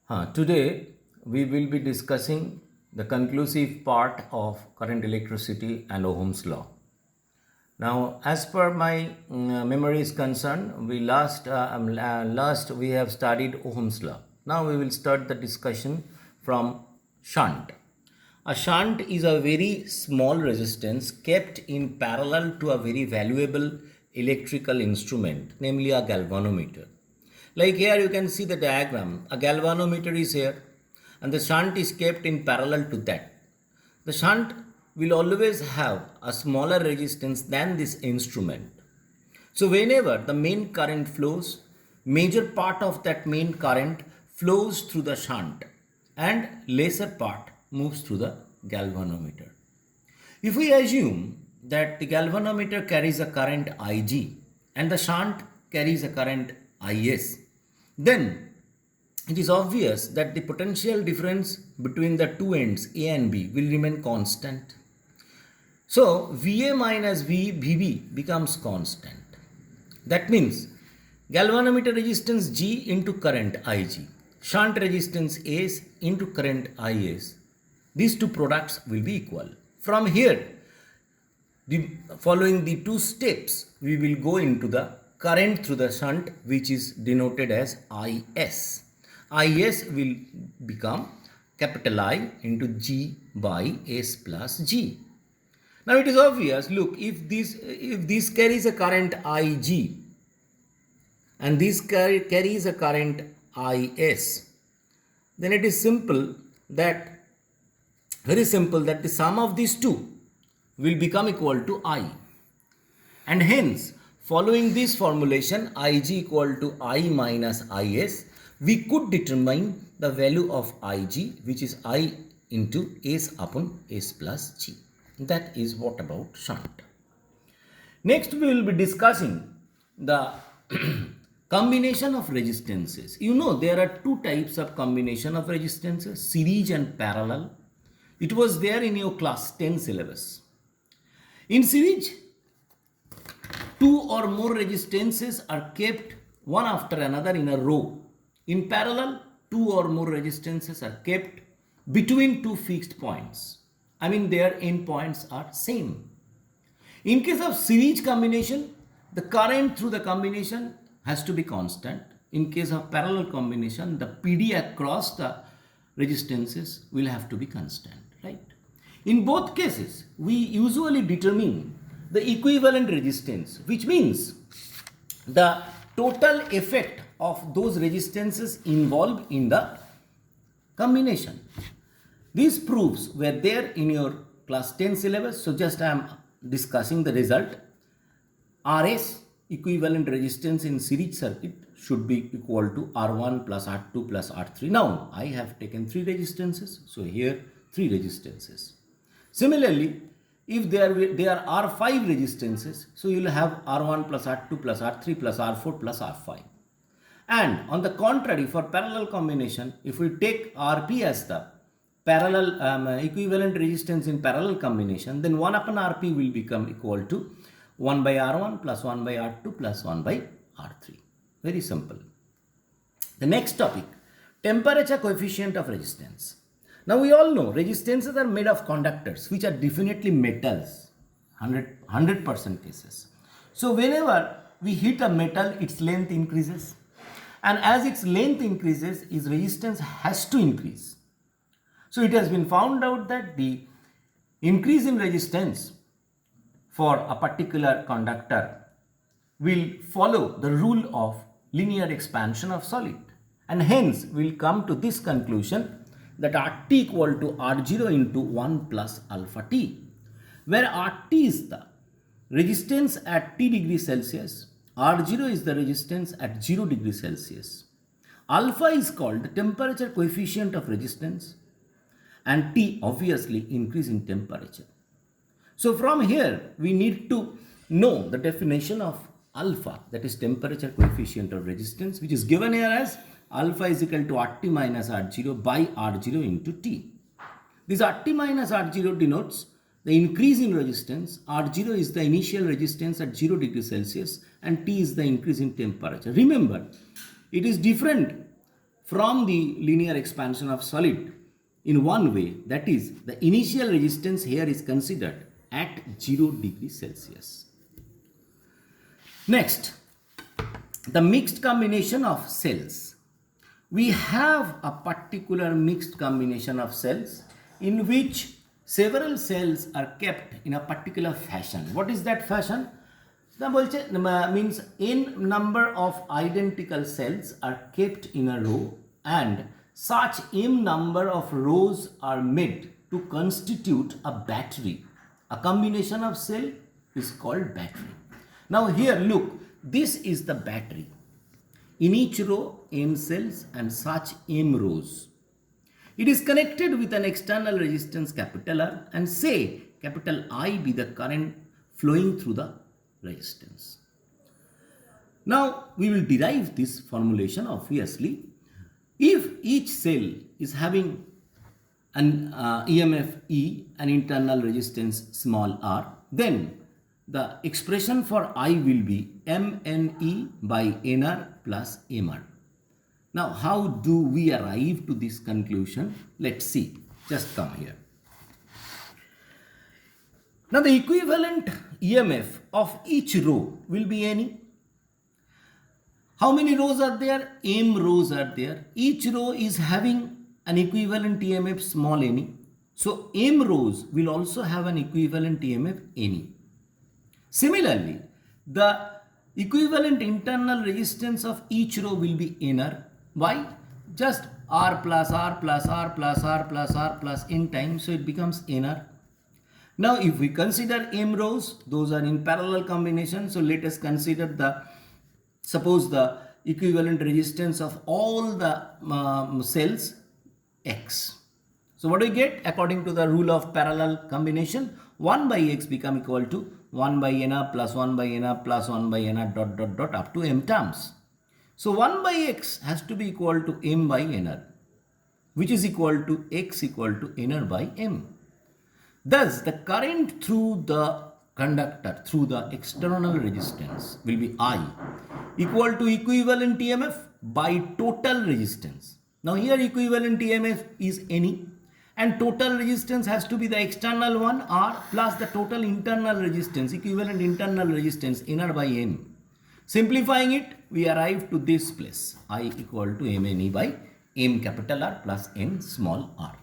Today we will be discussing the conclusive part of current electricity and Ohm's law. Now, as per my memory is concerned, last we have studied Ohm's law. Now we will start the discussion from shunt. A shunt is a very small resistance kept in parallel to a very valuable electrical instrument, namely a galvanometer. Like here you can see the diagram. A galvanometer is here and the shunt is kept in parallel to that. The shunt will always have a smaller resistance than this instrument. So whenever the main current flows, major part of that main current flows through the shunt and lesser part moves through the galvanometer. If we assume that the galvanometer carries a current Ig and the shunt carries a current Is, then it is obvious that the potential difference between the two ends A and B will remain constant. So Va minus Vb becomes constant. That means galvanometer resistance G into current Ig, shunt resistance S into current Is. These two products will be equal. From here, following the two steps, we will go into the current through the shunt, which is denoted as Is. Is will become capital I into G by S plus G. Now it is obvious, look, if this carries a current Ig and this carries a current Is, then it is very simple that the sum of these two will become equal to I. And hence, following this formulation, Ig equal to I minus Is, we could determine the value of Ig, which is I into S upon S plus G. That is what about shunt. Next, we will be discussing the combination of resistances. You know, there are two types of combination of resistances, series and parallel. It was there in your class 10 syllabus. In series, two or more resistances are kept one after another in a row. In parallel, two or more resistances are kept between two fixed points. I mean, their endpoints are same. In case of series combination, the current through the combination has to be constant. In case of parallel combination, the PD across the resistances will have to be constant, right? In both cases, we usually determine the equivalent resistance, which means the total effect of those resistances involved in the combination. These proofs were there in your class 10 syllabus, so just I am discussing the result. Rs, equivalent resistance in series circuit, should be equal to R1 plus R2 plus R3. Now, I have taken three resistances, so here three resistances. Similarly, if there are R5 resistances, so you will have R1 plus R2 plus R3 plus R4 plus R5. And on the contrary, for parallel combination, if we take Rp as the parallel equivalent resistance in parallel combination, then 1 upon Rp will become equal to 1 by R1 plus 1 by R2 plus 1 by R3. Very simple. The next topic, temperature coefficient of resistance. Now we all know resistances are made of conductors, which are definitely metals, 100% cases. So whenever we hit a metal, its length increases. And as its length increases, its resistance has to increase. So it has been found out that the increase in resistance for a particular conductor will follow the rule of linear expansion of solid. And hence we will come to this conclusion that Rt equal to R0 into 1 plus alpha t, where Rt is the resistance at T degrees Celsius, R0 is the resistance at 0 degrees Celsius. Alpha is called the temperature coefficient of resistance, and T obviously increase in temperature. So from here we need to know the definition of alpha, that is temperature coefficient of resistance, which is given here as alpha is equal to Rt minus R0 by R0 into T. This Rt minus R0 denotes the increase in resistance. R0 is the initial resistance at 0 degrees Celsius and T is the increase in temperature. Remember, it is different from the linear expansion of solid in one way, that is, the initial resistance here is considered at 0 degrees Celsius. Next, the mixed combination of cells. We have a particular mixed combination of cells in which several cells are kept in a particular fashion. What is that fashion? Means n number of identical cells are kept in a row and such m number of rows are made to constitute a battery. A combination of cell is called battery. Now here look, this is the battery. In each row m cells and such m rows. It is connected with an external resistance capital R and say capital I be the current flowing through the resistance. Now we will derive this formulation obviously. If each cell is having an EMF E, an internal resistance small r, then the expression for I will be MNE by NR plus MR. Now how do we arrive to this conclusion? Let's see. Just come here. Now the equivalent EMF of each row will be any. How many rows are there? M rows are there. Each row is having an equivalent EMF small n. So M rows will also have an equivalent EMF n. Similarly, the equivalent internal resistance of each row will be NR. Why? Just R plus R plus R plus R plus R plus N times, so it becomes NR. Now if we consider M rows, those are in parallel combination. So let us consider suppose the equivalent resistance of all the cells X. So what do we get? According to the rule of parallel combination, 1 by X become equal to 1 by NR plus 1 by NR plus 1 by NR dot dot dot up to M terms. So 1 by X has to be equal to M by NR, which is equal to X equal to NR by M. Thus, the current through the conductor, through the external resistance will be I equal to equivalent EMF by total resistance. Now here equivalent EMF is any and total resistance has to be the external one R plus the total internal resistance, equivalent internal resistance NR by M. Simplifying it, we arrive to this place I equal to MNE by M capital R plus N small r.